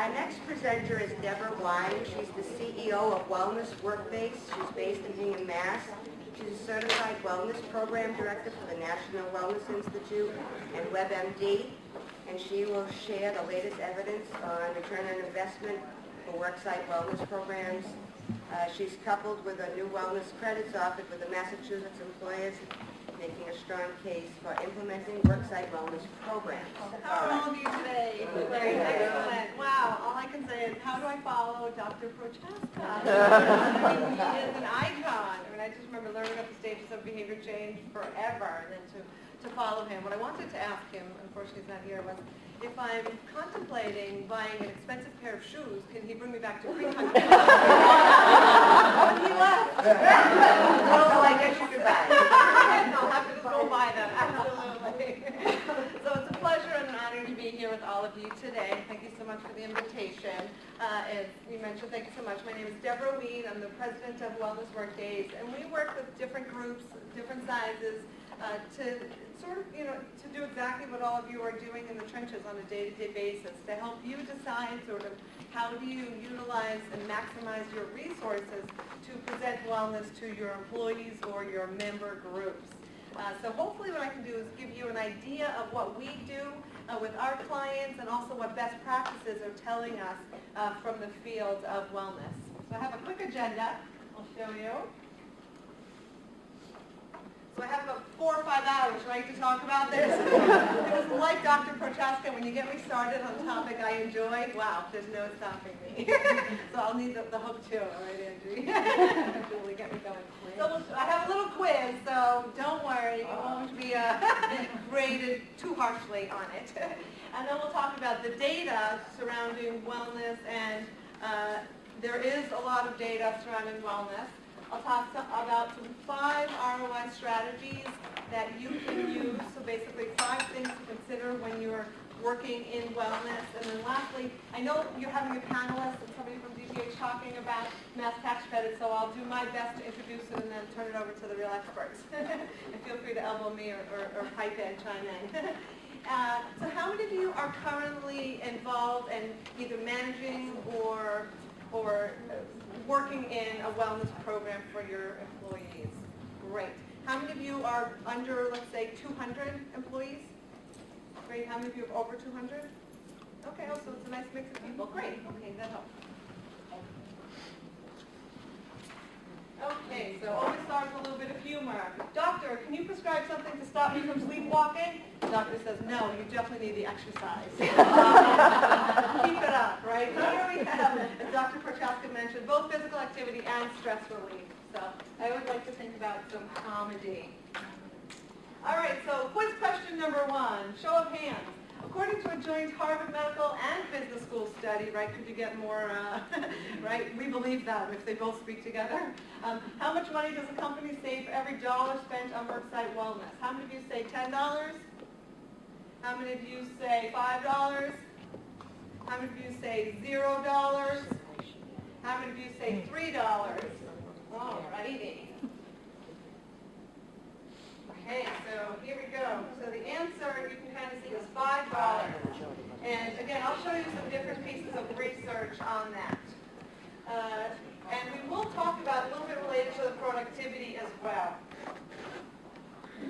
Our next presenter is Debra Wein. She's the CEO of Wellness Workbase. She's based in Hingham, Mass. She's a certified wellness program director for the National Wellness Institute and WebMD, and she will share the latest evidence on return on investment for Worksite wellness programs. She's coupled with a new wellness credits offered with the Massachusetts employers, making a strong case for implementing Worksite wellness programs. How are all of you today? Great, excellent. Wow, all I can say is, how do I follow Dr. Prochaska? He is an icon. I mean, I just remember learning about the stages of behavior change forever, and then to follow him. What I wanted to ask him, unfortunately he's not here, was if I'm contemplating buying an expensive pair of shoes, can he bring me back to pre-100? When he left. So I guess you could buy it. I'll have to just go buy them, absolutely. So it's a pleasure and an honor to be here with all of you today. Thank you so much for the invitation. As you mentioned, thank you so much. My name is Debra Wein. I'm the president of Wellness Workdays, and we work with different groups, different sizes, to sort of, to do exactly what all of you are doing in the trenches on a day-to-day basis, to help you decide sort of how do you utilize and maximize your resources to present wellness to your employees or your member groups. So hopefully what I can do is give you an idea of what we do with our clients and also what best practices are telling us from the field of wellness. So I have a quick agenda I'll show you. So I have about 4 or 5 hours, right, to talk about this. It was like Dr. Prochaska, when you get me started on a topic I enjoy, wow, there's no stopping me. So I'll need the hook too, all right, Andrew? Really get me going. So I have a little quiz, so don't worry, you won't be graded too harshly on it. And then we'll talk about the data surrounding wellness, and there is a lot of data surrounding wellness. I'll talk about some 5 ROI strategies that you can use. So basically 5 things to consider when you're working in wellness. And then lastly, I know you're having a panelist and somebody from DPH talking about mass tax credits, so I'll do my best to introduce it and then turn it over to the real experts. And feel free to elbow me or pipe in, chime in. So how many of you are currently involved in either managing or working in a wellness program for your employees? Great. How many of you are under, let's say, 200 employees? Great. How many of you are over 200? Okay, so it's a nice mix of people. Great. Okay, that helps. Okay, so always start with a little bit of humor. Doctor, can you prescribe something to stop me from sleepwalking? The doctor says, no, you definitely need the exercise. Keep it up, right? So here we have, as Dr. Prochaska mentioned, both physical activity and stress relief. So I always like to think about some comedy. All right, so quiz question number 1, show of hands. According to a joint Harvard Medical and Business School study, right, could you get more, right, we believe that if they both speak together. How much money does a company save for every dollar spent on worksite wellness? How many of you say $10? How many of you say $5? How many of you say $0? How many of you say $3? All righty. Okay, so here we go. So the answer, you can kind of see, is $5. And again, I'll show you some different pieces of research on that. And we will talk about a little bit related to the productivity as well.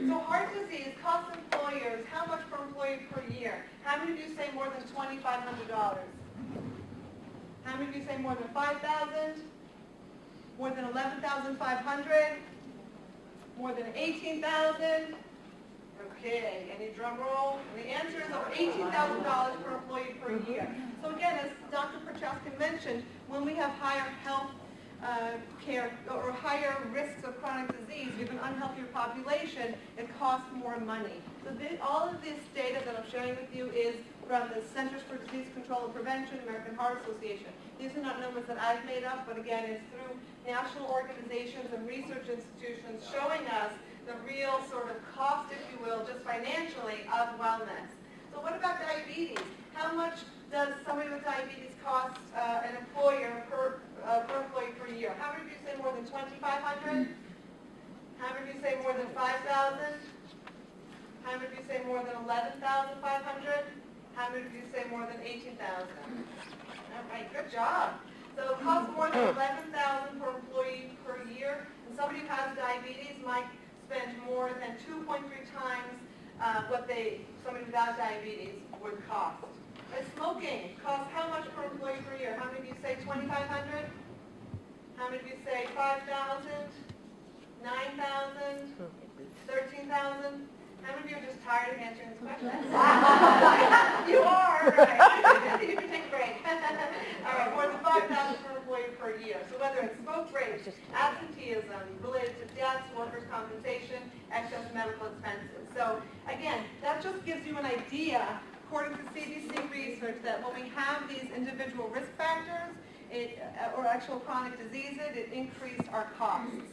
So heart disease costs employers how much per employee per year? How many of you say more than $2,500? How many of you say more than $5,000? More than $11,500? More than $18,000? Okay, any drum roll? And the answer is over $18,000 per employee per year. So again, as Dr. Prochaska mentioned, when we have higher health care or higher risks of chronic disease, we have an unhealthier population, it costs more money. So all of this data that I'm sharing with you is from the Centers for Disease Control and Prevention, American Heart Association. These are not numbers that I've made up, but again, it's through national organizations and research institutions showing us the real sort of cost, if you will, just financially, of wellness. So what about diabetes? How much does somebody with diabetes cost an employer per employee per year? How many of you say more than $2,500? How many of you say more than $5,000? How many of you say more than $11,500? How many of you say more than 18,000? All right, good job. So it costs more than 11,000 per employee per year. And somebody who has diabetes might spend more than 2.3 times what somebody without diabetes would cost. And smoking costs how much per employee per year? How many of you say 2,500? How many of you say 5,000? 9,000? 13,000? How many of you are just tired of answering this question? You are, right. You can take a break. All right, more than 5,000 per employee per year. So whether it's smoke breaks, absenteeism, related to deaths, workers' compensation, excess medical expenses. So again, that just gives you an idea, according to CDC research, that when we have these individual risk factors, or actual chronic diseases, it increased our costs.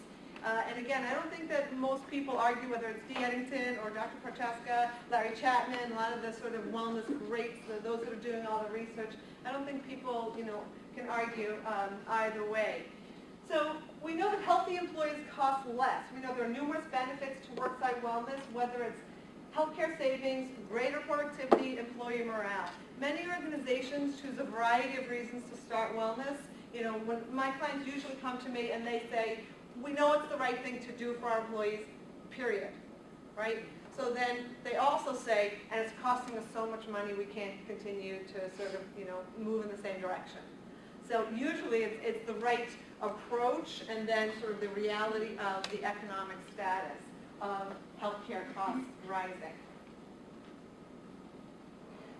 And again, I don't think that most people argue whether it's Dee Eddington or Dr. Prochaska, Larry Chapman, a lot of the sort of wellness greats, those that are doing all the research. I don't think people, can argue either way. So we know that healthy employees cost less. We know there are numerous benefits to worksite wellness, whether it's healthcare savings, greater productivity, employee morale. Many organizations choose a variety of reasons to start wellness. When my clients usually come to me and they say, we know it's the right thing to do for our employees, period, right? So then they also say, and it's costing us so much money, we can't continue to sort of, move in the same direction. So usually it's the right approach and then sort of the reality of the economic status of healthcare costs rising.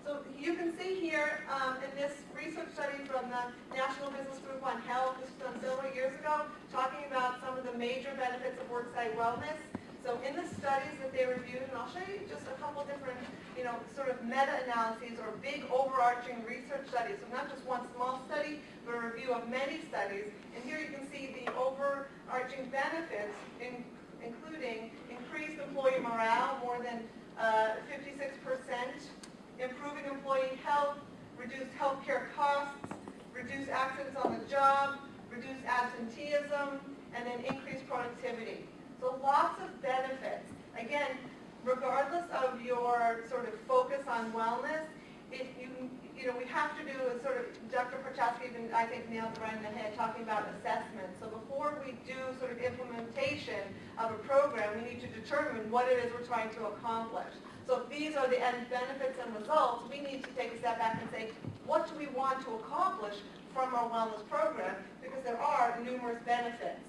So you can see here in this research study from the National Business Group on Health, this was done several years ago, talking about some of the major benefits of worksite wellness. So in the studies that they reviewed, and I'll show you just a couple different, sort of meta-analyses or big overarching research studies. So not just one small study, but a review of many studies. And here you can see the overarching benefits, including increased employee morale, more than 56%, improving employee health, reduced healthcare costs, reduced accidents on the job, reduced absenteeism, and then increased productivity. So lots of benefits. Again, regardless of your sort of focus on wellness, we have to do a sort of, Dr. Prochaska even, I think, nailed it right in the head, talking about assessment. So before we do sort of implementation of a program, we need to determine what it is we're trying to accomplish. So if these are the end benefits and results, we need to take a step back and say, what do we want to accomplish from our wellness program? Because there are numerous benefits.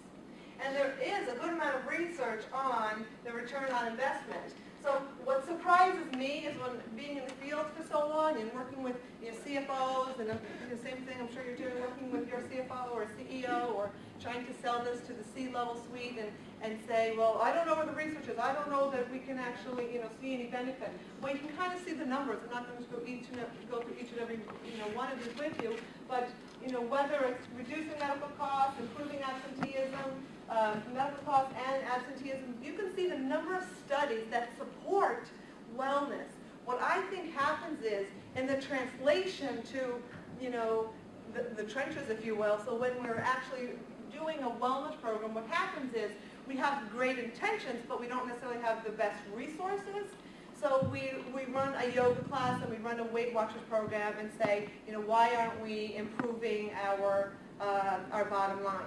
And there is a good amount of research on the return on investment. So what surprises me is when being in the field for so long and working with CFOs and the same thing I'm sure you're doing, working with your CFO or CEO or trying to sell this to the C-level suite and say, well, I don't know where the research is. I don't know that we can actually see any benefit. Well, you can kind of see the numbers. I'm not going to go through each and every one of these with you, but whether it's reducing medical costs, improving absenteeism, medical costs and absenteeism, you can see the number of studies that support wellness. What I think happens is, in the translation to, the trenches, if you will, so when we're actually doing a wellness program, what happens is we have great intentions, but we don't necessarily have the best resources. So we run a yoga class and we run a Weight Watchers program and say, why aren't we improving our bottom line?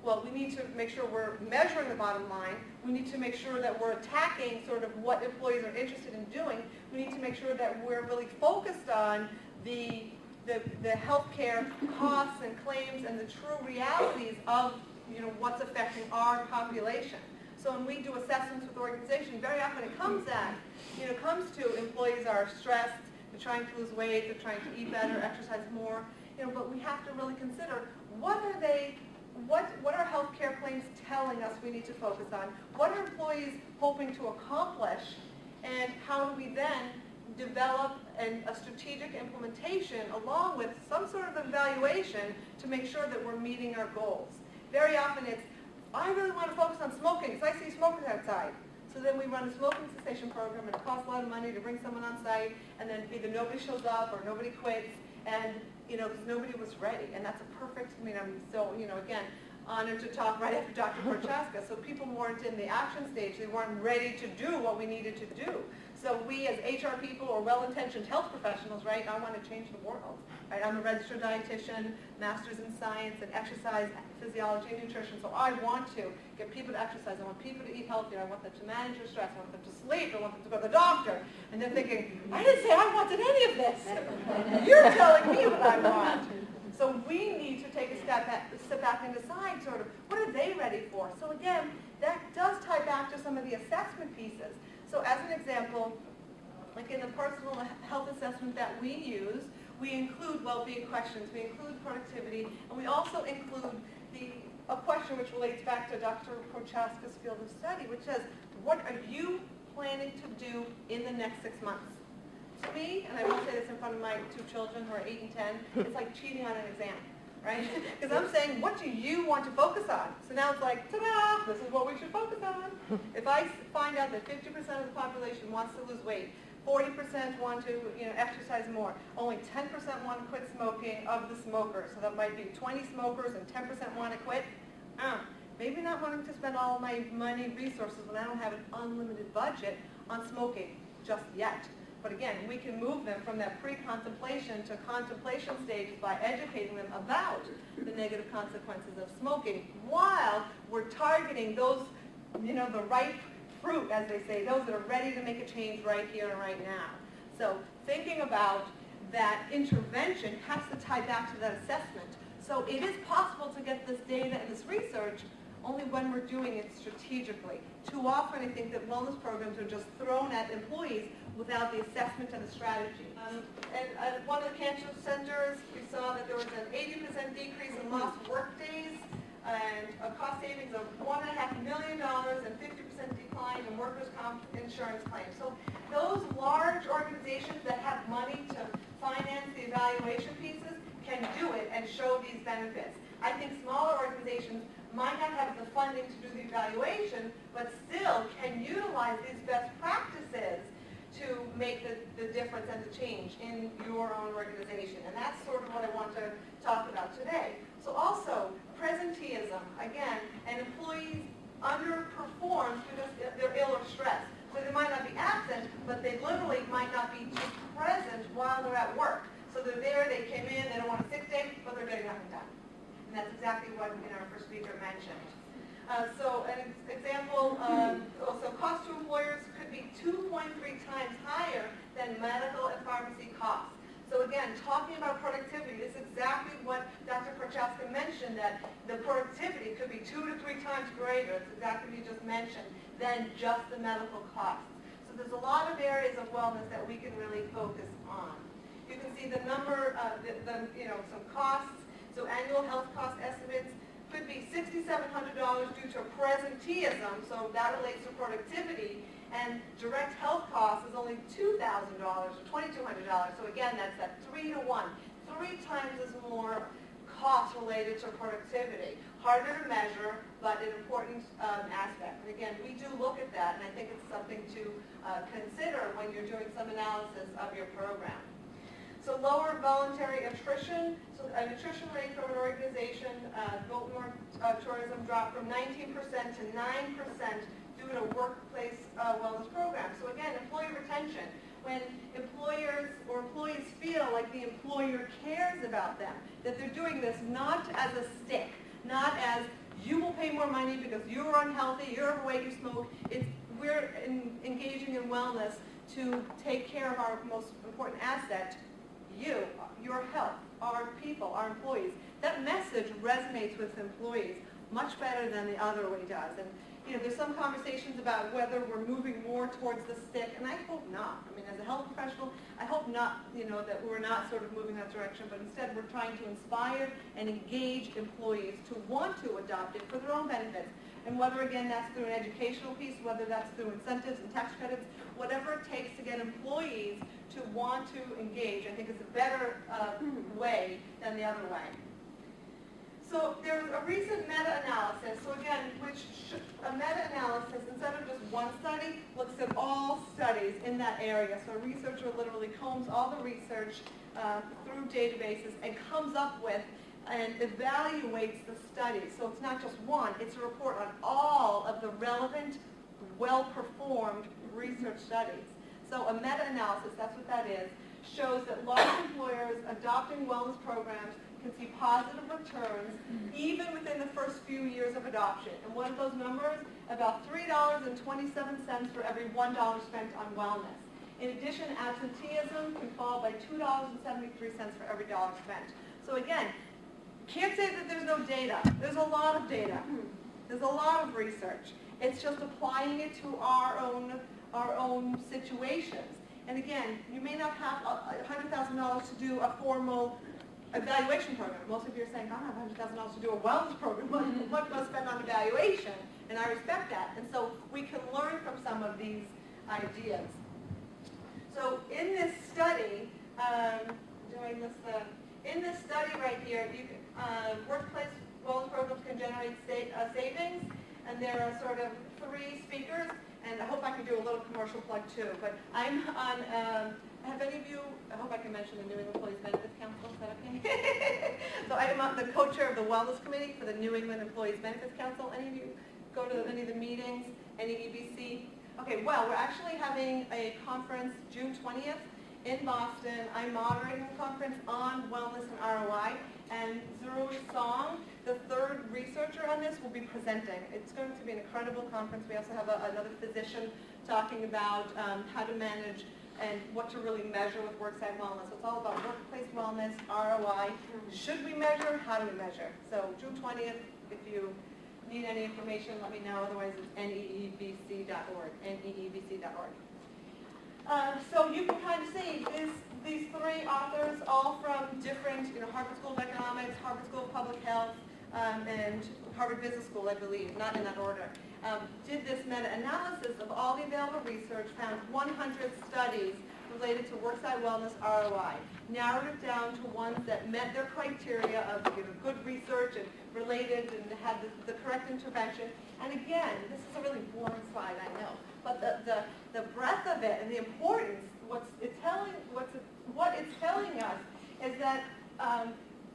Well, we need to make sure we're measuring the bottom line. We need to make sure that we're attacking sort of what employees are interested in doing. We need to make sure that we're really focused on the healthcare costs and claims and the true realities of what's affecting our population. So when we do assessments with organizations, very often it comes to employees are stressed, they're trying to lose weight, they're trying to eat better, exercise more, but we have to really consider what are healthcare claims telling us we need to focus on? What are employees hoping to accomplish? And how do we then develop a strategic implementation along with some sort of evaluation to make sure that we're meeting our goals? Very often it's, I really want to focus on smoking because I see smokers outside. So then we run a smoking cessation program and it costs a lot of money to bring someone on site, and then either nobody shows up or nobody quits, and because nobody was ready. And that's a perfect, I'm so, again, honored to talk right after Dr. Prochaska. So people weren't in the action stage. They weren't ready to do what we needed to do. So we as HR people or well-intentioned health professionals, right, I want to change the world. Right? I'm a registered dietitian, master's in science and exercise, physiology, and nutrition. So I want to get people to exercise. I want people to eat healthier. I want them to manage their stress. I want them to sleep. I want them to go to the doctor. And they're thinking, I didn't say I wanted any of this. You're telling me what I want. So we need to take a step back and decide sort of what are they ready for. So again, that does tie back to some of the assessment pieces. So as an example, like in the personal health assessment that we use, we include well-being questions, we include productivity, and we also include a question which relates back to Dr. Prochaska's field of study, which says, what are you planning to do in the next 6 months? To me, and I will say this in front of my 2 children who are 8 and 10, it's like cheating on an exam, right? Because I'm saying, what do you want to focus on? So now it's like, ta-da, this is what we should focus on. If I find out that 50% of the population wants to lose weight, 40% want to exercise more, only 10% want to quit smoking of the smokers, so that might be 20 smokers and 10% want to quit, maybe not wanting to spend all my money, resources, when I don't have an unlimited budget on smoking just yet. But again, we can move them from that pre-contemplation to contemplation stages by educating them about the negative consequences of smoking while we're targeting those, the ripe fruit, as they say, those that are ready to make a change right here and right now. So thinking about that intervention has to tie back to that assessment. So it is possible to get this data and this research only when we're doing it strategically. Too often I think that wellness programs are just thrown at employees without the assessment and the strategy. And at one of the cancer centers, we saw that there was an 80% decrease in lost work days and a cost savings of $1.5 million and 50% decline in workers' comp insurance claims. So those large organizations that have money to finance the evaluation pieces can do it and show these benefits. I think smaller organizations might not have the funding to do the evaluation, but still can utilize these best practices to make the difference and the change in your own organization. And that's sort of what I want to talk about today. So also, presenteeism, again, an employee underperforms because they're ill or stressed. So they might not be absent, but they literally might not be too present while they're at work. So they're there, they came in, they don't want a sick day, but they're getting nothing done. And that's exactly what our first speaker mentioned. So an example, also cost to employers could be 2.3 times higher than medical and pharmacy costs. So again, talking about productivity is exactly what Dr. Prochaska mentioned, that the productivity could be 2 to 3 times greater, it's exactly what you just mentioned, than just the medical costs. So there's a lot of areas of wellness that we can really focus on. You can see the number, some costs. So annual health cost estimates could be $6,700 due to presenteeism, so that relates to productivity, and direct health costs is only $2,000 or $2,200. So again, that's that 3 to 1, 3 times as more cost related to productivity. Harder to measure, but an important aspect. And again, we do look at that, and I think it's something to consider when you're doing some analysis of your program. So lower voluntary attrition. So an attrition rate from an organization, Biltmore Tourism dropped from 19% to 9% due to workplace wellness programs. So again, employee retention. When employers or employees feel like the employer cares about them, that they're doing this not as a stick, not as you will pay more money because you're unhealthy, you're overweight, you smoke. We're engaging in wellness to take care of our most important asset, your health, our people, our employees. That message resonates with employees much better than the other way does. And there's some conversations about whether we're moving more towards the stick, and I hope not. I mean, as a health professional, I hope not, that we're not sort of moving that direction, but instead we're trying to inspire and engage employees to want to adopt it for their own benefits. And whether, again, that's through an educational piece, whether that's through incentives and tax credits, whatever it takes to get employees to want to engage, I think is a better way than the other way. So there's a recent meta-analysis. So again, a meta-analysis, instead of just one study, looks at all studies in that area. So a researcher literally combs all the research through databases and comes up with and evaluates the study. So it's not just one, it's a report on all of the relevant, well-performed research studies. So a meta-analysis, that's what that is, shows that large employers adopting wellness programs can see positive returns even within the first few years of adoption. And what are those numbers? About $3.27 for every $1 spent on wellness. In addition, absenteeism can fall by $2.73 for every dollar spent. So again, can't say that there's no data. There's a lot of data. There's a lot of research. It's just applying it to our own situations. And again, you may not have $100,000 to do a formal evaluation program. Most of you are saying, I don't have $100,000 to do a wellness program. What must spend on evaluation? And I respect that. And so we can learn from some of these ideas. So in this study, in this study right here, workplace wellness programs can generate savings, and there are sort of 3 speakers, and I hope I can do a little commercial plug too. But I'm on, have any of you, I hope I can mention the New England Employees Benefits Council, is that okay? So I'm on the co-chair of the Wellness Committee for the New England Employees Benefits Council. Any of you go to any of the meetings, any EBC? Okay, well, we're actually having a conference June 20th in Boston. I'm moderating the conference on wellness and ROI, and Zuru Song, the 3rd researcher on this, will be presenting. It's going to be an incredible conference. We also have another physician talking about how to manage and what to really measure with worksite wellness. So it's all about workplace wellness, ROI. Should we measure? How do we measure? So June 20th, if you need any information, let me know. Otherwise, it's neebc.org, neebc.org. So you can kind of see these 3 authors, all from different, Harvard School of Economics, Harvard School of Public Health, and Harvard Business School, I believe, not in that order, did this meta-analysis of all the available research, found 100 studies related to worksite wellness ROI, narrowed it down to ones that met their criteria of good research and related and had the correct intervention. And again, this is a really boring slide, I know, but the breadth of it and the importance, what it's telling us is that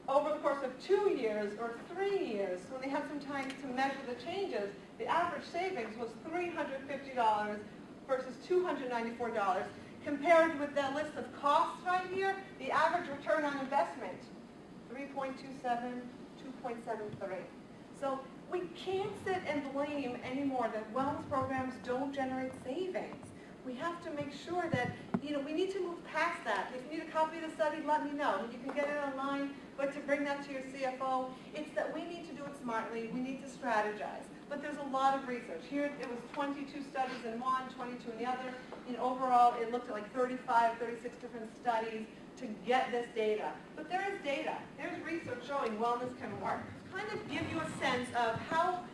over the course of 2 years or 3 years, when they had some time to measure the changes, the average savings was $350 versus $294. Compared with that list of costs right here, the average return on investment, 3.27, 2.73. So we can't sit and blame anymore that wellness programs don't generate savings. We have to make sure that, we need to move past that. If you need a copy of the study, let me know. You can get it online, but to bring that to your CFO, it's that we need to do it smartly. We need to strategize. But there's a lot of research. Here it was 22 studies in one, 22 in the other. Overall, it looked at like 35, 36 different studies to get this data. But there is data. There's research showing wellness can work. Kind of give you a sense of how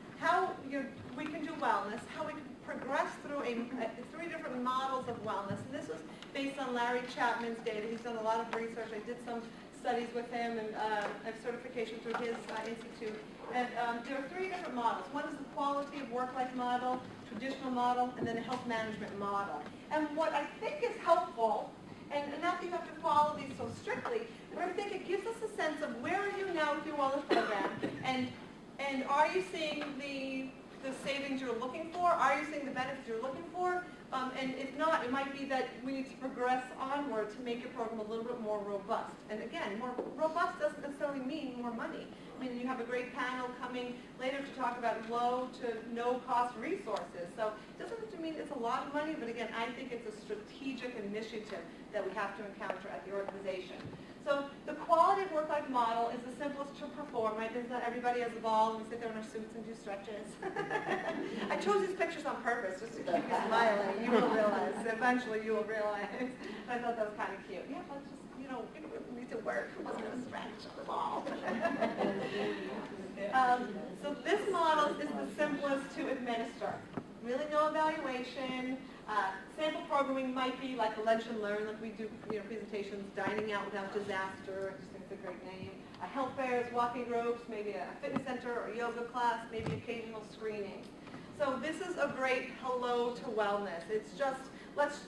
we can do wellness, how we can progress through 3 different models of wellness. And this was based on Larry Chapman's data. He's done a lot of research. I did some studies with him and have certification through his institute. And there are 3 different models. One is the quality of work-life model, traditional model, and then a health management model. And what I think is helpful, and not that you have to follow these so strictly, but I think it gives us a sense of where are you now with your wellness program, and are you seeing the savings you're looking for? Are you seeing the benefits you're looking for? And if not, it might be that we need to progress onward to make your program a little bit more robust. And again, more robust doesn't necessarily mean more money. I mean, you have a great panel coming later to talk about low to no cost resources. So it doesn't have to mean it's a lot of money, but again, I think it's a strategic initiative that we have to encounter at the organization. So the quality of work-life model is the simplest to perform, right? There's not everybody has a ball and we sit there in our suits and do stretches. I chose these pictures on purpose just to keep you smiling. You will realize, eventually you will realize. I thought that was kind of cute. Yeah, let's just, we need to work. It wasn't a stretch of the ball. So this model is the simplest to administer. Really no evaluation. Sample programming might be like a lunch and learn, like we do presentations, dining out without disaster, I just think it's a great name. Health fairs, walking groups, maybe a fitness center or a yoga class, maybe occasional screening. So this is a great hello to wellness. It's just, let's,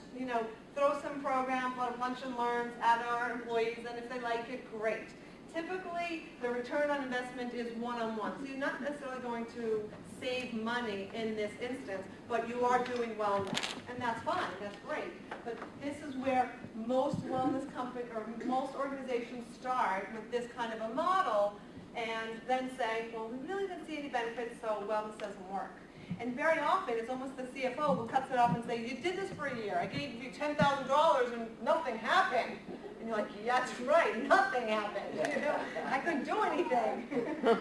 throw some programs, a lot of lunch and learns at our employees, and if they like it, great. Typically, the return on investment is one-on-one. So you're not necessarily going to save money in this instance, but you are doing wellness. And that's fine, that's great. But this is where most wellness companies or most organizations start with this kind of a model and then say, well, we really didn't see any benefits, so wellness doesn't work. And very often, it's almost the CFO who cuts it off and say, you did this for a year. I gave you $10,000 and nothing happened. And you're like, yeah, that's right, nothing happened. You know, I couldn't do anything.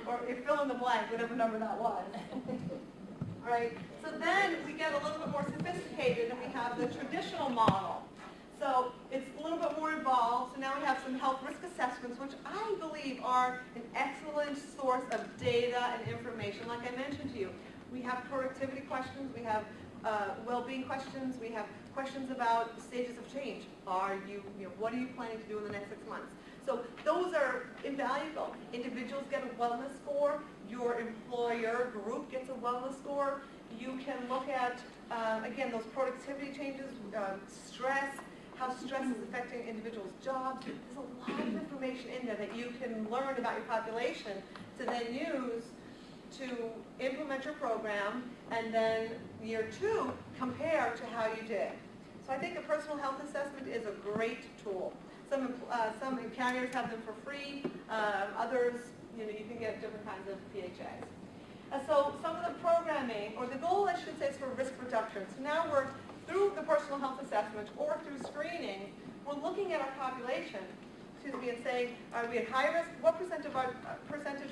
Or you fill in the blank, whatever number that was. All right, so then we get a little bit more sophisticated and we have the traditional model. So it's a little bit more involved. So now we have some health risk assessments, which I believe are an excellent source of data and information. Like I mentioned to you, we have productivity questions, we have well-being questions, we have questions about stages of change. What are you planning to do in the next 6 months? So those are invaluable. Individuals get a wellness score. Your employer group gets a wellness score. You can look at, again, those productivity changes, stress, how stress is affecting individuals' jobs. There's a lot of information in there that you can learn about your population to then use to implement your program, and then year 2, compare to how you did. So I think a personal health assessment is a great tool. Some carriers have them for free. Others, you can get different kinds of PHAs. So some of the programming, or the goal, I should say, is for risk reduction. So now we're through the personal health assessment or through screening, we're looking at our population, and saying, are we at high risk? What percentage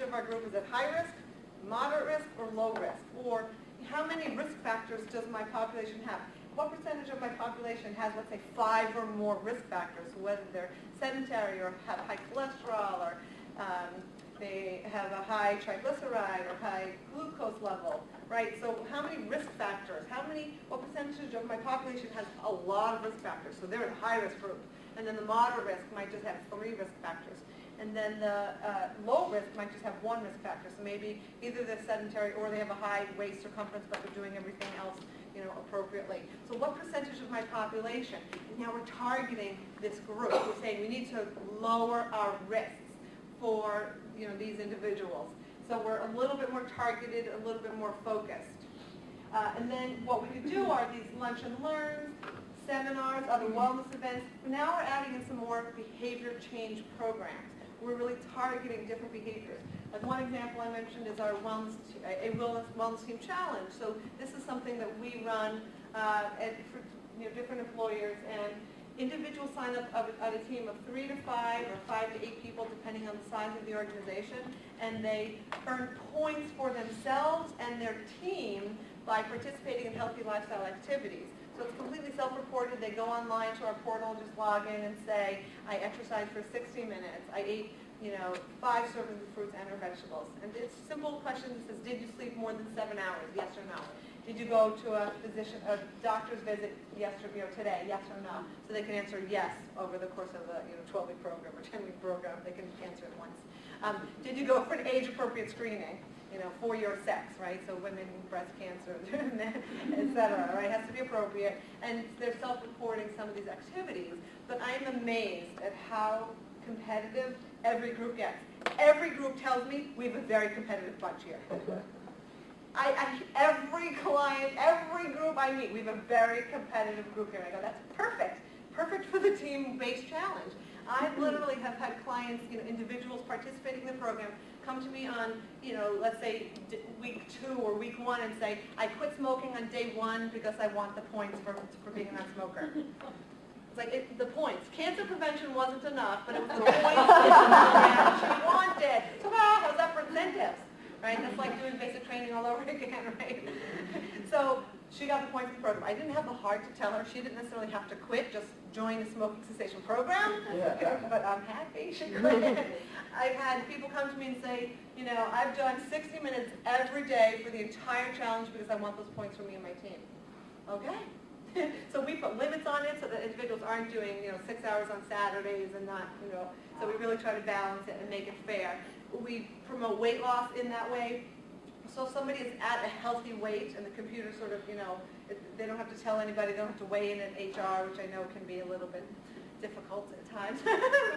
of our group is at high risk, moderate risk, or low risk? Or how many risk factors does my population have? What percentage of my population has, let's say, 5 or more risk factors, whether they're sedentary or have high cholesterol, or they have a high triglyceride or high glucose level, right? So how many risk factors? What percentage of my population has a lot of risk factors? So they're in a high risk group. And then the moderate risk might just have 3 risk factors. And then the low risk might just have 1 risk factor. So maybe either they're sedentary or they have a high waist circumference, but they're doing everything else, appropriately. So what percentage of my population? And now we're targeting this group. We're saying we need to lower our risks for these individuals. So we're a little bit more targeted, a little bit more focused. And then what we could do are these lunch and learns, seminars, other wellness events. Now we're adding in some more behavior change programs. We're really targeting different behaviors. Like one example I mentioned is our wellness team challenge. So this is something that we run for different employers, and individuals sign up at a team of 3 to 5 or 5 to 8 people, depending on the size of the organization, and they earn points for themselves and their team by participating in healthy lifestyle activities. So it's completely self-reported. They go online to our portal, just log in and say, I exercised for 60 minutes. I ate, 5 servings of fruits and or vegetables. And it's simple questions. It says, did you sleep more than 7 hours? Yes or no. Did you go to a doctor's visit today? Yes or no. So they can answer yes over the course of a 12-week program or 10-week program. They can answer it once. Did you go for an age-appropriate screening? For your sex, right? So women, breast cancer, et cetera, right? It has to be appropriate. And they're self-reporting some of these activities. But I'm amazed at how competitive every group gets. Every group tells me we have a very competitive bunch here. Every client, every group I meet, we have a very competitive group here. I go, that's perfect. Perfect for the team-based challenge. I literally have had clients, individuals participating in the program, come to me on, let's say week 2 or week 1 and say, I quit smoking on day 1 because I want the points for being a non-smoker. It's like the points. Cancer prevention wasn't enough, but it was the points that she wanted. How's that for incentives? Right? That's like doing basic training all over again, right? So she got the points of the program. I didn't have the heart to tell her she didn't necessarily have to quit, just join the smoking cessation program. But I'm happy she quit. I've had people come to me and say, I've done 60 minutes every day for the entire challenge because I want those points for me and my team. Okay. So we put limits on it so that individuals aren't doing, 6 hours on Saturdays and not, so we really try to balance it and make it fair. We promote weight loss in that way. So if somebody is at a healthy weight and the computer sort of, they don't have to tell anybody, they don't have to weigh in at HR, which I know can be a little bit difficult at times.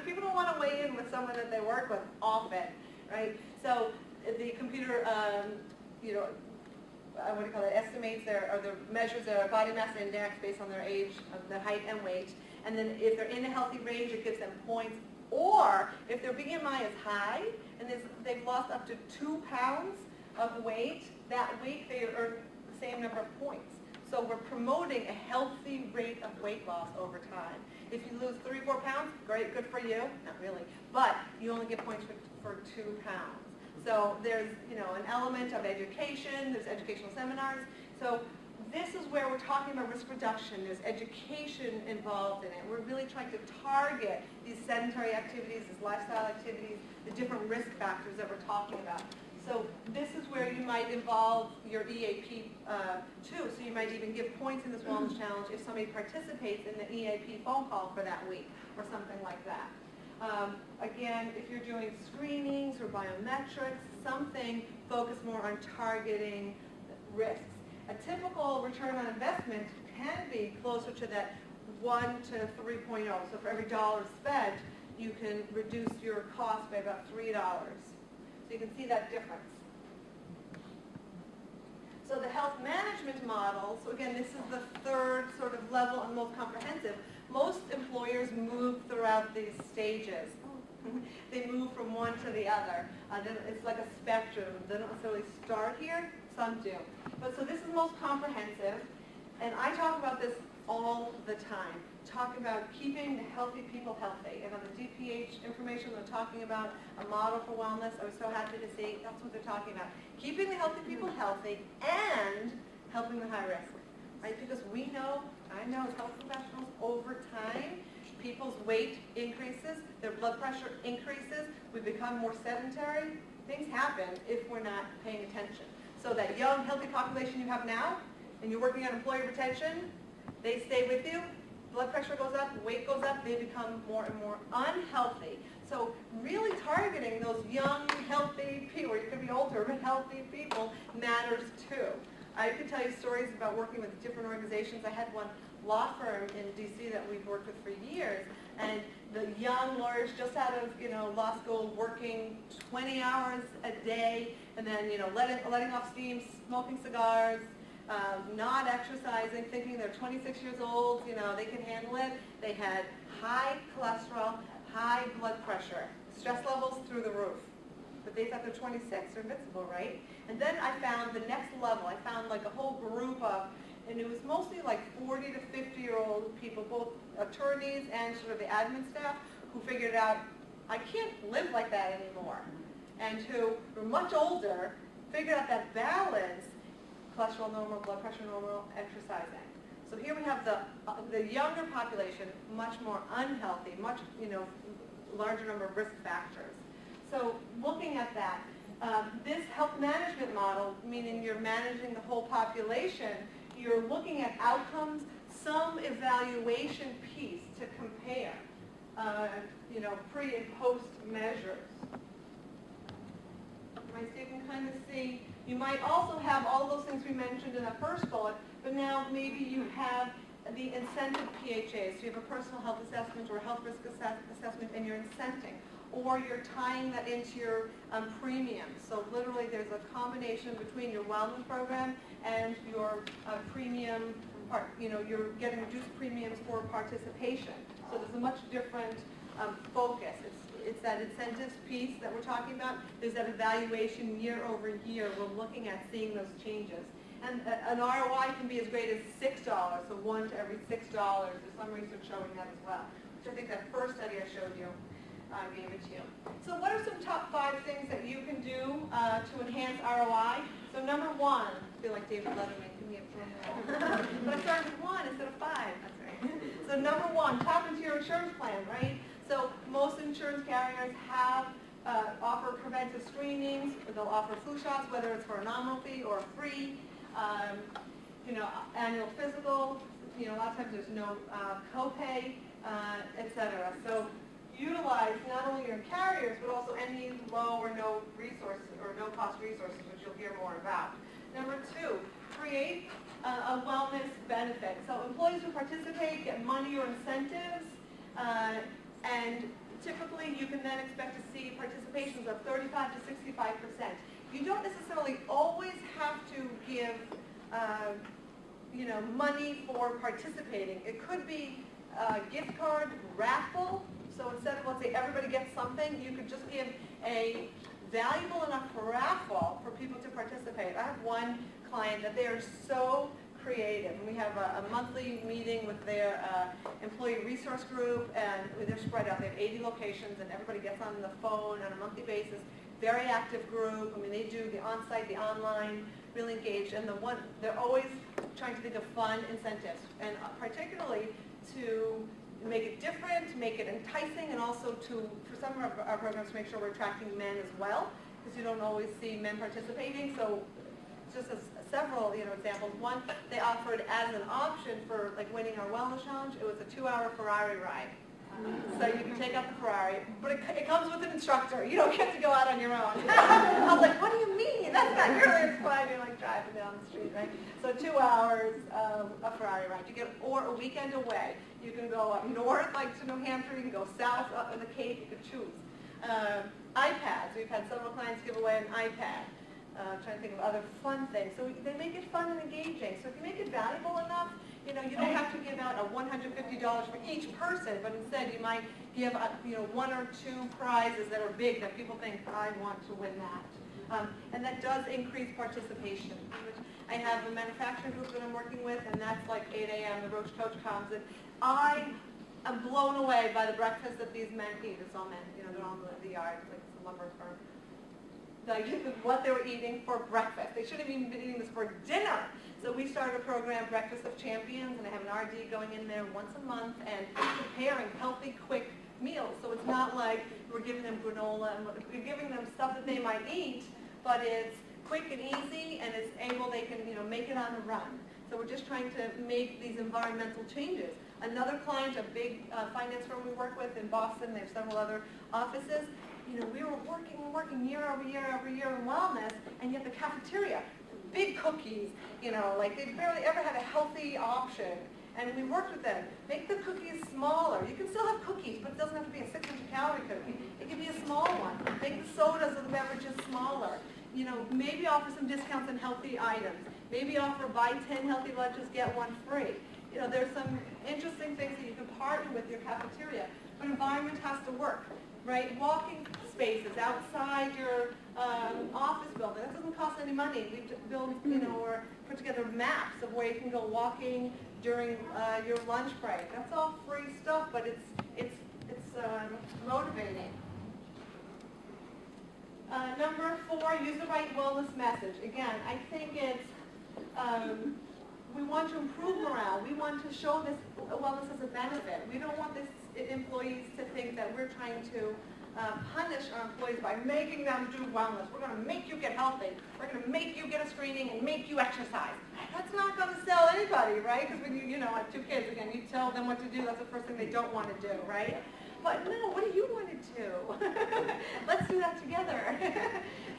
People don't want to weigh in with someone that they work with often, right? So the computer, what do you call it, estimates measures their body mass index based on their age, their height and weight. And then if they're in a healthy range, it gives them points. Or if their BMI is high and they've lost up to 2 pounds of weight, that week they earn the same number of points. So we're promoting a healthy rate of weight loss over time. If you lose 3 or 4 pounds, great, good for you. Not really. But you only get points for 2 pounds. So there's, an element of education. There's educational seminars. So this is where we're talking about risk reduction. There's education involved in it. We're really trying to target these sedentary activities, these lifestyle activities, the different risk factors that we're talking about. So this is where you might involve your EAP too. So you might even give points in this wellness challenge if somebody participates in the EAP phone call for that week or something like that. Again, if you're doing screenings or biometrics, something focused more on targeting risks. A typical return on investment can be closer to that 1 to 3.0. So for every dollar spent, you can reduce your cost by about $3. So you can see that difference. So the health management model, so again, this is the third sort of level and most comprehensive. Most employers move throughout these stages. They move from one to the other. It's like a spectrum. They don't necessarily start here. Some do. But so this is most comprehensive. And I talk about this all the time. Talk about keeping the healthy people healthy. And on the DPH information, they're talking about a model for wellness. I was so happy to see that's what they're talking about. Keeping the healthy people healthy and helping the high risk. Right? Because I know as health professionals, over time, people's weight increases, their blood pressure increases, we become more sedentary. Things happen if we're not paying attention. So that young, healthy population you have now, and you're working on employee retention, they stay with you, blood pressure goes up, weight goes up, they become more and more unhealthy. So really targeting those young, healthy people, or you could be older, but healthy people matters too. I could tell you stories about working with different organizations. I had one law firm in D.C. that we've worked with for years, and the young lawyers just out of law school working 20 hours a day, and then letting off steam, smoking cigars, not exercising, thinking they're 26 years old, they can handle it. They had high cholesterol, high blood pressure, stress levels through the roof. But they thought they're 26, they're invincible, right? And then I found the next level. I found like a whole group of, and it was mostly like 40 to 50-year-old people, both attorneys and sort of the admin staff, who figured out, I can't live like that anymore. And who were much older, figured out that balance, cholesterol normal, blood pressure normal, exercising. So here we have the younger population, much more unhealthy, much larger number of risk factors. So looking at that, this health management model, meaning you're managing the whole population, you're looking at outcomes, some evaluation piece to compare, pre and post measures. Right, so you can kind of see, you might also have all those things we mentioned in the first bullet, but now maybe you have the incentive PHAs. So you have a personal health assessment or a health risk assessment, and you're incenting. Or you're tying that into your premiums. So literally there's a combination between your wellness program and your premium part. You're getting reduced premiums for participation. So there's a much different focus. It's that incentives piece that we're talking about. There's that evaluation year over year. We're looking at seeing those changes. And an ROI can be as great as $6, so 1 to every $6. There's some research showing that as well, which I think that first study I showed you gave it to you. So what are some top 5 things that you can do to enhance ROI? So number 1, I feel like David Letterman, give me a drum. But I started with 1 instead of 5. That's right. So number 1, tap into your insurance plan, right? So most insurance carriers have offer preventive screenings. They'll offer flu shots, whether it's for a nominal fee or a free. Annual physical. A lot of times there's no copay, etc. So utilize not only your carriers, but also any low or no resources or no cost resources, which you'll hear more about. Number 2, create a wellness benefit. So employees who participate get money or incentives And typically, you can then expect to see participations of 35 to 65%. You don't necessarily always have to give, money for participating. It could be a gift card raffle. So instead of, let's say, everybody gets something, you could just give a valuable enough raffle for people to participate. I have one client that they are so creative. And we have a monthly meeting with their employee resource group, and they're spread out. They have 80 locations, and everybody gets on the phone on a monthly basis. Very active group. I mean, they do the on-site, the online, really engaged. And they're always trying to think of fun incentives, and particularly to make it different, make it enticing, and also for some of our programs, to make sure we're attracting men as well, because you don't always see men participating. So just several examples. One, they offered as an option for winning our wellness challenge, it was a 2-hour Ferrari ride. So you can take out the Ferrari, but it comes with an instructor. You don't get to go out on your own. I was like, what do you mean? That's not nearly as fun. You're driving down the street, right? So 2 hours of a Ferrari ride. Or a weekend away. You can go up north, to New Hampshire. You can go south up in the Cape. You can choose. iPads. We've had several clients give away an iPad. Trying to think of other fun things. So they make it fun and engaging. So if you make it valuable enough, you don't have to give out $150 for each person, but instead you might give 1 or 2 prizes that are big that people think, I want to win that. And that does increase participation. I have a manufacturing group that I'm working with, and that's 8 a.m. The Roach Coach comes, and I am blown away by the breakfast that these men eat. It's all men, they're on the yard, it's a lumber firm. What they were eating for breakfast. They shouldn't have even been eating this for dinner. So we started a program, Breakfast of Champions, and I have an RD going in there once a month and preparing healthy, quick meals. So it's not like we're giving them granola, and we're giving them stuff that they might eat, but it's quick and easy, and it's they can make it on the run. So we're just trying to make these environmental changes. Another client, a big finance firm we work with in Boston, they have several other offices. We were working year over year in wellness, and yet the cafeteria, big cookies, they barely ever had a healthy option. And we worked with them. Make the cookies smaller. You can still have cookies, but it doesn't have to be a 600-calorie cookie. It can be a small one. Make the sodas or the beverages smaller. Maybe offer some discounts on healthy items. Maybe offer buy 10 healthy lunches, get 1 free. There's some interesting things that you can partner with your cafeteria. But environment has to work. Right, walking spaces outside your office building. That doesn't cost any money. We build, or put together maps of where you can go walking during your lunch break. That's all free stuff, but it's motivating. Number 4, use the right wellness message. Again, I think it's we want to improve morale. We want to show this wellness as a benefit. We don't want employees to think that we're trying to punish our employees by making them do wellness. We're going to make you get healthy. We're going to make you get a screening and make you exercise. That's not going to sell anybody, right? Because when you have 2 kids, again, you tell them what to do. That's the first thing they don't want to do, right? But no, what do you want to do? Let's do that together.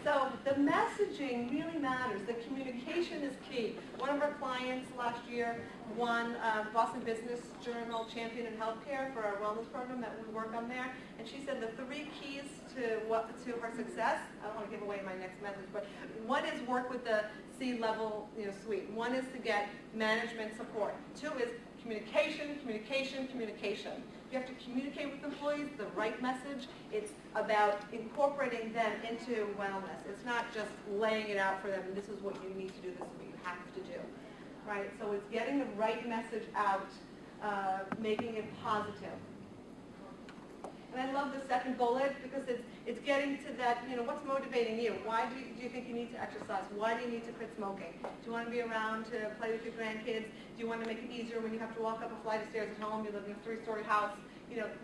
So the messaging really matters. The communication is key. One of our clients last year won Boston Business Journal Champion in Healthcare for our wellness program that we work on there. And she said the 3 keys to her success, I don't want to give away my next message, but one is work with the C-level suite. 1 is to get management support. 2 is communication, communication, communication. You have to communicate with employees the right message. It's about incorporating them into wellness. It's not just laying it out for them, this is what you need to do, this is what you have to do. Right? So it's getting the right message out, making it positive. And I love the second bullet because it's getting to that, what's motivating you? Why do you think you need to exercise? Why do you need to quit smoking? Do you want to be around to play with your grandkids? Do you want to make it easier when you have to walk up a flight of stairs at home? You live in a 3-story house.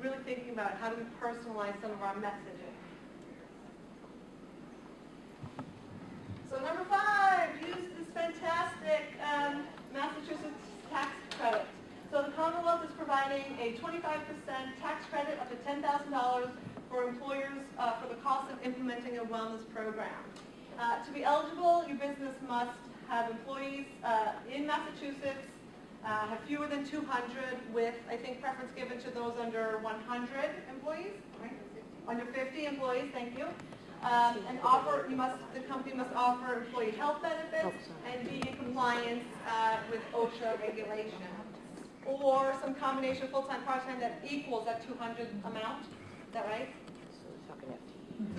Really thinking about how do we personalize some of our messaging. So number 5, use this fantastic Massachusetts tax credit. So the Commonwealth is providing a 25% tax credit up to $10,000 for employers for the cost of implementing a wellness program. To be eligible, your business must have employees in Massachusetts have fewer than 200 with, I think, preference given to those under 100 employees, right? Under 50 employees, thank you. And the company must offer employee health benefits and be in compliance with OSHA regulations. Or some combination of full-time, part-time that equals that 200 amount. Is that right?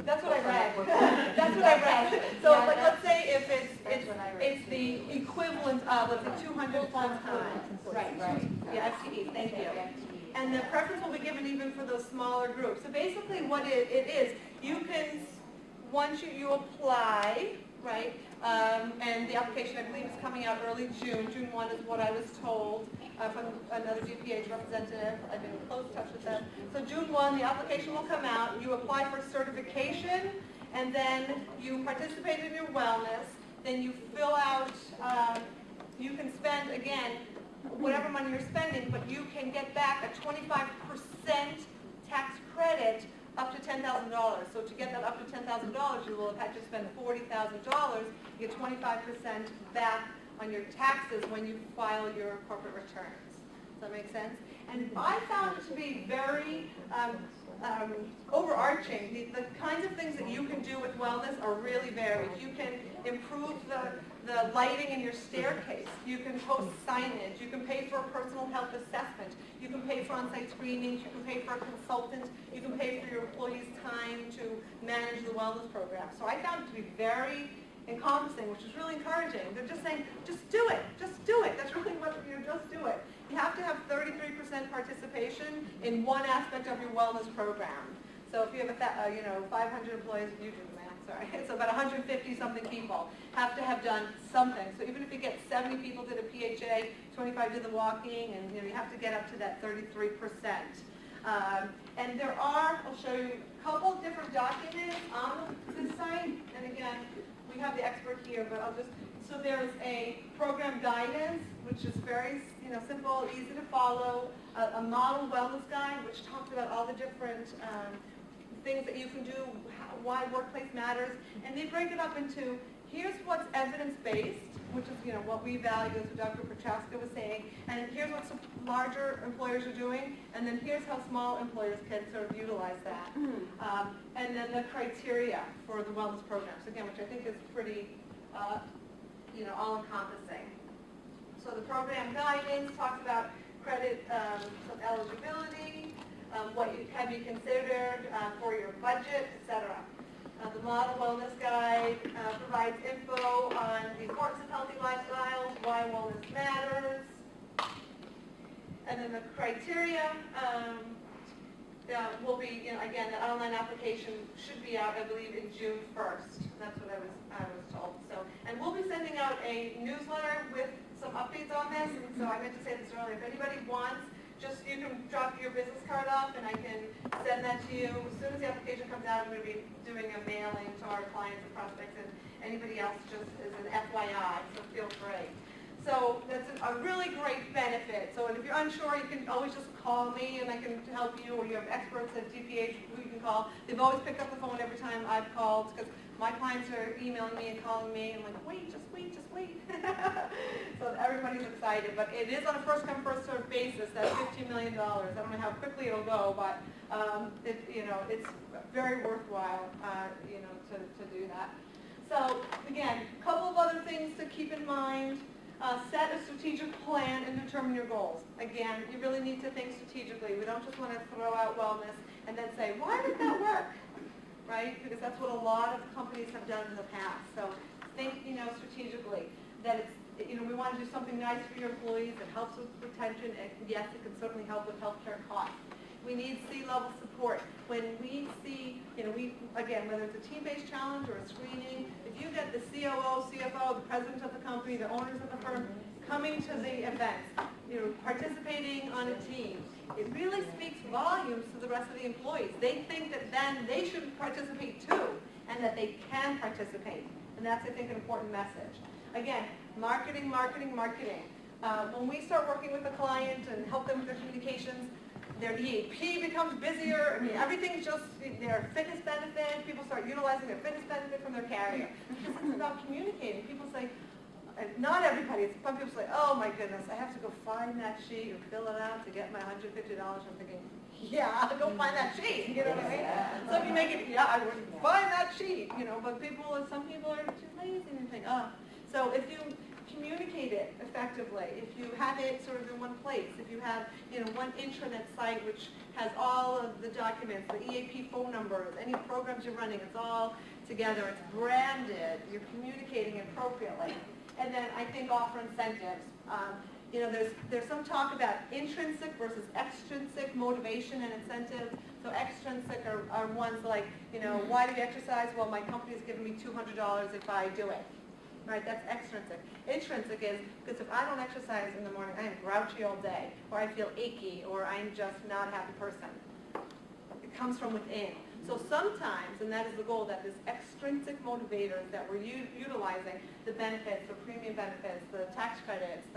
That's what I read. That's what I read. So like, let's say if it's the equivalent of, let's say, 200 full-time. Right. Yeah, FTEs, thank you. And the preference will be given even for those smaller groups. So basically what it is, you can, once you apply, right, and the application, I believe, is coming out early June. June 1 is what I was told from another GPH representative. I've been in close touch with them. So June 1, the application will come out. You apply for certification, and then you participate in your wellness. Then you fill out, you can spend, again, whatever money you're spending, but you can get back a 25% tax credit up to $10,000. So to get that up to $10,000, you will have had to spend $40,000. You get 25% back on your taxes when you file your corporate returns. Does that make sense? And I found it to be very overarching. The kinds of things that you can do with wellness are really varied. You can improve the lighting in your staircase. You can post signage. You can pay for a personal health assessment. You can pay for on-site screenings. You can pay for a consultant. You can pay for your employees' time to manage the wellness program. So I found it to be very encompassing, which is really encouraging. They're just saying, just do it. Just do it. That's really what you just do it. You have to have 33% participation in one aspect of your wellness program. So if you have 500 employees, you do the math, sorry. It's about 150-something people have to have done something. So even if you get 70 people did a PHA, 25 did the walking, and you have to get up to that 33%. And there are, I'll show you a couple different documents on this site. And again, we have the expert here, but I'll just, so there's a program guidance, which is very simple, easy to follow, a model wellness guide, which talks about all the different things that you can do, why workplace matters, and they break it up into, here's what's evidence-based, which is what we value, as Dr. Prochaska was saying, and here's what some larger employers are doing, and then here's how small employers can sort of utilize that. And then the criteria for the wellness programs, again, which I think is pretty, all-encompassing. So the program guidance talks about credit eligibility, what have you considered for your budget, etc. The model wellness guide provides info on the importance of healthy lifestyles, why wellness matters, and then the criteria will be, again, the online application should be out, I believe, in June 1st. That's what I was told. So, and we'll be sending out a newsletter with some updates on this. And so I meant to say this earlier. If anybody wants, just you can drop your business card off, and I can send that to you as soon as the application comes out. I'm going to be doing a mailing to our clients and prospects, and anybody else just as an FYI. So feel free. So that's a really great benefit. So if you're unsure, you can always just call me and I can help you, or you have experts at DPH who you can call. They've always picked up the phone every time I've called, because my clients are emailing me and calling me, and I'm like, wait, just wait, just wait. So everybody's excited, but it is on a first-come, first-served basis. That's $15 million. I don't know how quickly it'll go, but it's very worthwhile, to do that. So again, a couple of other things to keep in mind. Set a strategic plan and determine your goals. Again, you really need to think strategically. We don't just want to throw out wellness and then say, why did that work? Right? Because that's what a lot of companies have done in the past. So think, strategically that it's, we want to do something nice for your employees that helps with retention, and yes, it can certainly help with healthcare costs. We need C-level support. When we see, again, whether it's a team-based challenge or a screening, if you get the COO, CFO, the president of the company, the owners of the firm coming to the events, participating on a team, it really speaks volumes to the rest of the employees. They think that then they should participate too, and that they can participate. And that's, I think, an important message. Again, marketing, marketing, marketing. When we start working with a client and help them with their communications, their EAP becomes busier. I mean, everything's just their fitness benefit. People start utilizing their fitness benefit from their carrier. Because it's about communicating. People say, and not everybody, some people say, oh my goodness, I have to go find that sheet and fill it out to get my $150. I'm thinking, yeah, go find that sheet, you know what I mean? So if you make it, yeah, I would find that sheet, you know, but some people are too lazy and think, oh. So if you communicate it effectively, if you have it sort of in one place, if you have, one intranet site which has all of the documents, the EAP phone numbers, any programs you're running, it's all together, it's branded, you're communicating appropriately. And then I think offer incentives. There's some talk about intrinsic versus extrinsic motivation and incentives. So extrinsic are ones like, why do you exercise? Well, my company's giving me $200 if I do it. Right, that's extrinsic. Intrinsic is because if I don't exercise in the morning, I am grouchy all day, or I feel achy, or I'm just not a happy person. It comes from within. So sometimes, and that is the goal, that this extrinsic motivators that we're utilizing, the benefits, the premium benefits, the tax credits,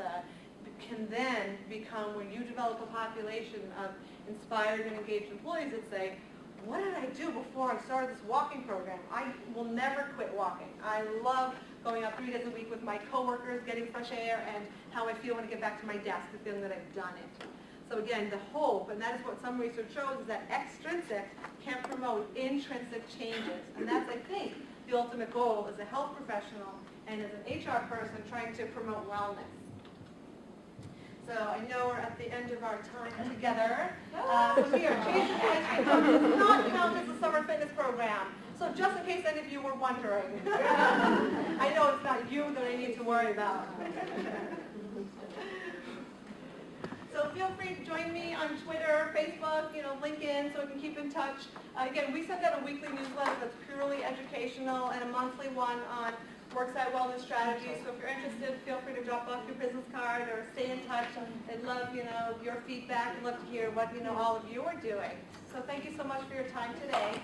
can then become, when you develop a population of inspired and engaged employees that say, what did I do before I started this walking program? I will never quit walking. I love going out 3 days a week with my coworkers, getting fresh air, and how I feel when I get back to my desk, the feeling that I've done it. So again, the hope, and that is what some research shows, is that extrinsic can promote intrinsic changes. And that's, I think, the ultimate goal as a health professional and as an HR person trying to promote wellness. So I know we're at the end of our time together. So here, Jesus Ice Cream Company does not count as a summer fitness program. So just in case any of you were wondering, I know it's not you that I need to worry about. So feel free to join me on Twitter, Facebook, LinkedIn, so we can keep in touch. Again, we send out a weekly newsletter that's purely educational and a monthly one on Worksite wellness strategies. So if you're interested, feel free to drop off your business card or stay in touch. I'd love, your feedback. I'd love to hear what, all of you are doing. So thank you so much for your time today.